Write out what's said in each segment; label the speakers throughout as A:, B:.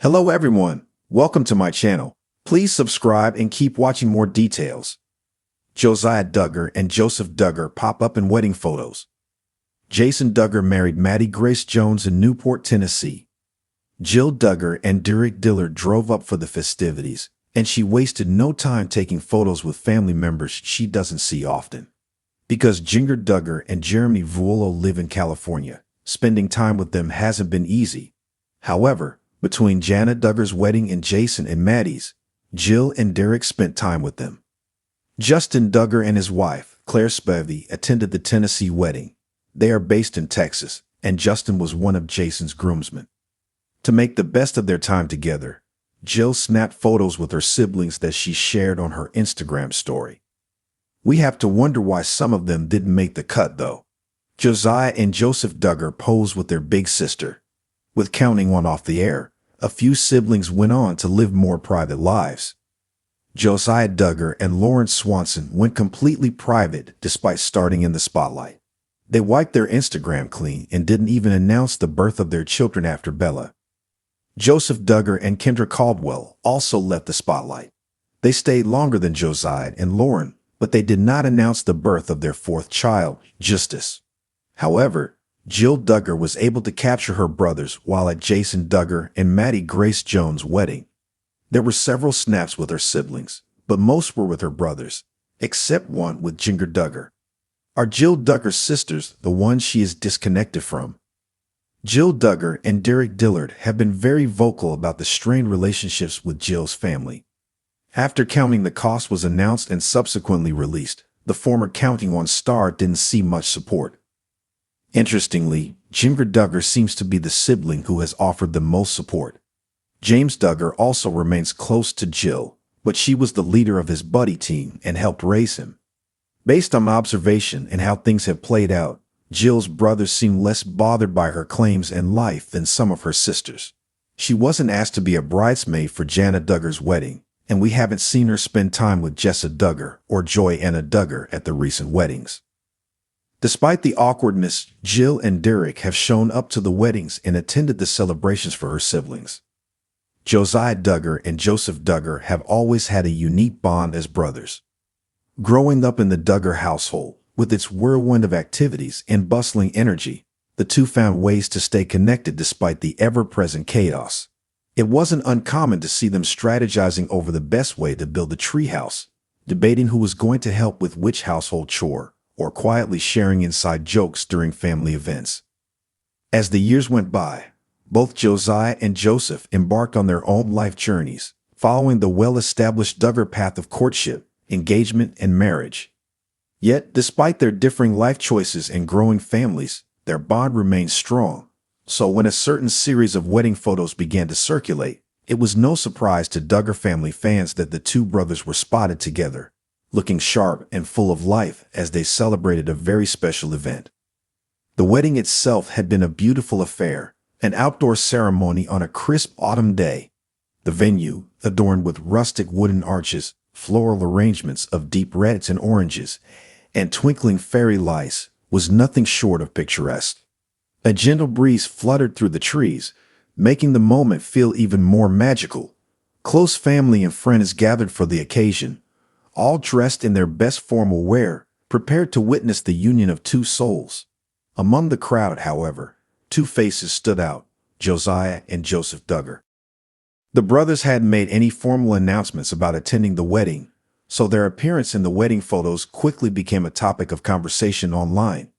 A: Hello everyone, welcome to my channel. Please subscribe and keep watching more details. Josiah Duggar and Joseph Duggar pop up in wedding photos. Jason Duggar married Maddie Grace Jones in Newport, Tennessee. Jill Duggar and Derek Dillard drove up for the festivities, and she wasted no time taking photos with family members she doesn't see often. Because Jinger Duggar and Jeremy Vuolo live in California, spending time with them hasn't been easy. However, between Jana Duggar's wedding and Jason and Maddie's, Jill and Derek spent time with them. Justin Duggar and his wife, Claire Spivey, attended the Tennessee wedding. They are based in Texas, and Justin was one of Jason's groomsmen. To make the best of their time together, Jill snapped photos with her siblings that she shared on her Instagram story. We have to wonder why some of them didn't make the cut, though. Josiah and Joseph Duggar posed with their big sister. With counting one off the air, a few siblings went on to live more private lives. Josiah Duggar and Lauren Swanson went completely private despite starting in the spotlight. They wiped their Instagram clean and didn't even announce the birth of their children after Bella. Joseph Duggar and Kendra Caldwell also left the spotlight. They stayed longer than Josiah and Lauren, but they did not announce the birth of their fourth child, Justice. However, Jill Duggar was able to capture her brothers while at Jason Duggar and Maddie Grace Jones' wedding. There were several snaps with her siblings, but most were with her brothers, except one with Jinger Duggar. Are Jill Duggar's sisters the ones she is disconnected from? Jill Duggar and Derek Dillard have been very vocal about the strained relationships with Jill's family. After Counting the Cost was announced and subsequently released, the former Counting One star didn't see much support. Interestingly, Jinger Duggar seems to be the sibling who has offered the most support. James Duggar also remains close to Jill, but she was the leader of his buddy team and helped raise him. Based on observation and how things have played out, Jill's brothers seem less bothered by her claims and life than some of her sisters. She wasn't asked to be a bridesmaid for Jana Duggar's wedding, and we haven't seen her spend time with Jessa Duggar or Joy-Anna Duggar at the recent weddings. Despite the awkwardness, Jill and Derek have shown up to the weddings and attended the celebrations for her siblings. Josiah Duggar and Joseph Duggar have always had a unique bond as brothers. Growing up in the Duggar household, with its whirlwind of activities and bustling energy, the two found ways to stay connected despite the ever-present chaos. It wasn't uncommon to see them strategizing over the best way to build the treehouse, debating who was going to help with which household chore, or quietly sharing inside jokes during family events. As the years went by, both Josiah and Joseph embarked on their own life journeys, following the well-established Duggar path of courtship, engagement, and marriage. Yet, despite their differing life choices and growing families, their bond remained strong. So when a certain series of wedding photos began to circulate, it was no surprise to Duggar family fans that the two brothers were spotted together, looking sharp and full of life as they celebrated a very special event. The wedding itself had been a beautiful affair, an outdoor ceremony on a crisp autumn day. The venue, adorned with rustic wooden arches, floral arrangements of deep reds and oranges, and twinkling fairy lights, was nothing short of picturesque. A gentle breeze fluttered through the trees, making the moment feel even more magical. Close family and friends gathered for the occasion, all dressed in their best formal wear, prepared to witness the union of two souls. Among the crowd, however, two faces stood out, Josiah and Joseph Duggar. The brothers hadn't made any formal announcements about attending the wedding, so their appearance in the wedding photos quickly became a topic of conversation online.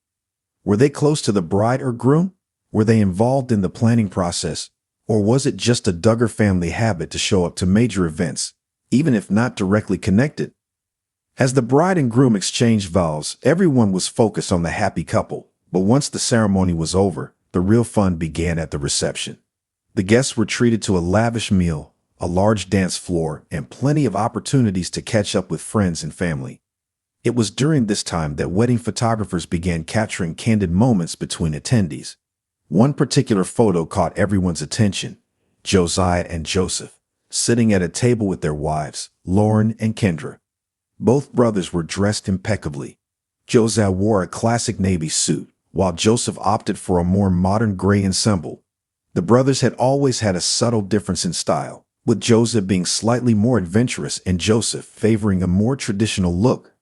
A: Were they close to the bride or groom? Were they involved in the planning process? Or was it just a Duggar family habit to show up to major events, even if not directly connected? As the bride and groom exchanged vows, everyone was focused on the happy couple, but once the ceremony was over, the real fun began at the reception. The guests were treated to a lavish meal, a large dance floor, and plenty of opportunities to catch up with friends and family. It was during this time that wedding photographers began capturing candid moments between attendees. One particular photo caught everyone's attention: Josiah and Joseph, sitting at a table with their wives, Lauren and Kendra. Both brothers were dressed impeccably. Josiah wore a classic navy suit, while Joseph opted for a more modern gray ensemble. The brothers had always had a subtle difference in style, with Josiah being slightly more adventurous and Joseph favoring a more traditional look.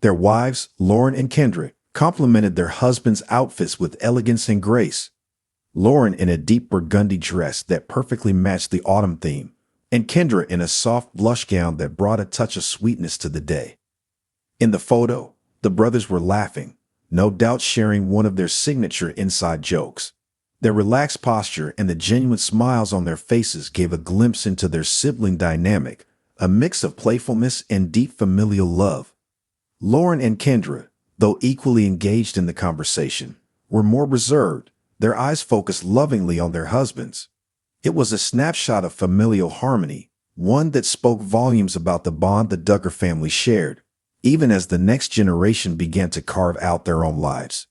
A: Their wives, Lauren and Kendra, complemented their husbands' outfits with elegance and grace. Lauren in a deep burgundy dress that perfectly matched the autumn theme, and Kendra in a soft blush gown that brought a touch of sweetness to the day. In the photo, the brothers were laughing, no doubt sharing one of their signature inside jokes. Their relaxed posture and the genuine smiles on their faces gave a glimpse into their sibling dynamic, a mix of playfulness and deep familial love. Lauren and Kendra, though equally engaged in the conversation, were more reserved, their eyes focused lovingly on their husbands. It was a snapshot of familial harmony, one that spoke volumes about the bond the Duggar family shared, even as the next generation began to carve out their own lives.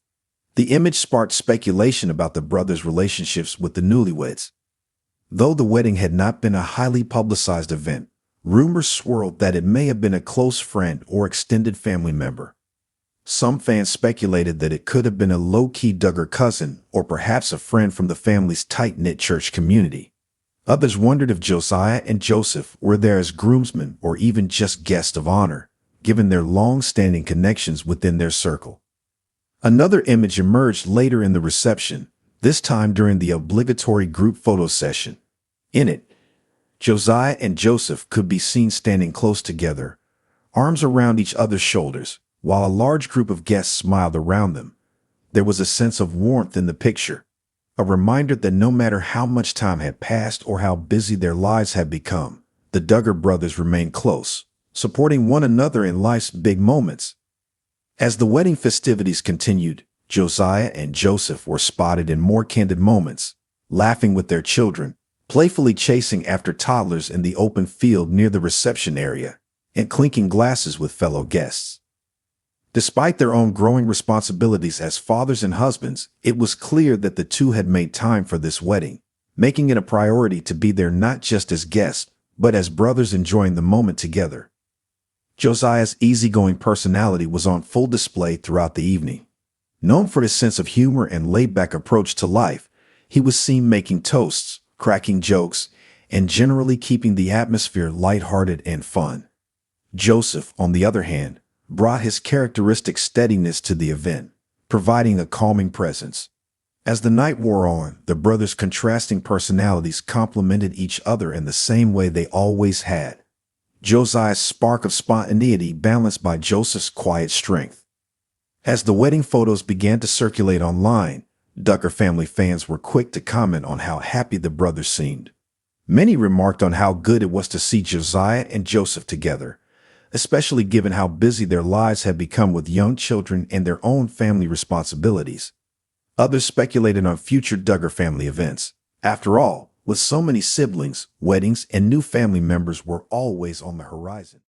A: The image sparked speculation about the brothers' relationships with the newlyweds. Though the wedding had not been a highly publicized event, rumors swirled that it may have been a close friend or extended family member. Some fans speculated that it could have been a low-key Duggar cousin or perhaps a friend from the family's tight-knit church community. Others wondered if Josiah and Joseph were there as groomsmen or even just guests of honor, given their long-standing connections within their circle. Another image emerged later in the reception, this time during the obligatory group photo session. In it, Josiah and Joseph could be seen standing close together, arms around each other's shoulders, while a large group of guests smiled around them. There was a sense of warmth in the picture, a reminder that no matter how much time had passed or how busy their lives had become, the Duggar brothers remained close, supporting one another in life's big moments. As the wedding festivities continued, Josiah and Joseph were spotted in more candid moments, laughing with their children, playfully chasing after toddlers in the open field near the reception area, and clinking glasses with fellow guests. Despite their own growing responsibilities as fathers and husbands, it was clear that the two had made time for this wedding, making it a priority to be there not just as guests, but as brothers enjoying the moment together. Josiah's easygoing personality was on full display throughout the evening. Known for his sense of humor and laid-back approach to life, he was seen making toasts, cracking jokes, and generally keeping the atmosphere lighthearted and fun. Joseph, on the other hand, brought his characteristic steadiness to the event, providing a calming presence. As the night wore on, the brothers' contrasting personalities complemented each other in the same way they always had. Josiah's spark of spontaneity balanced by Joseph's quiet strength. As the wedding photos began to circulate online, Duggar family fans were quick to comment on how happy the brothers seemed. Many remarked on how good it was to see Josiah and Joseph together, especially given how busy their lives had become with young children and their own family responsibilities. Others speculated on future Duggar family events. After all, with so many siblings, weddings and new family members were always on the horizon.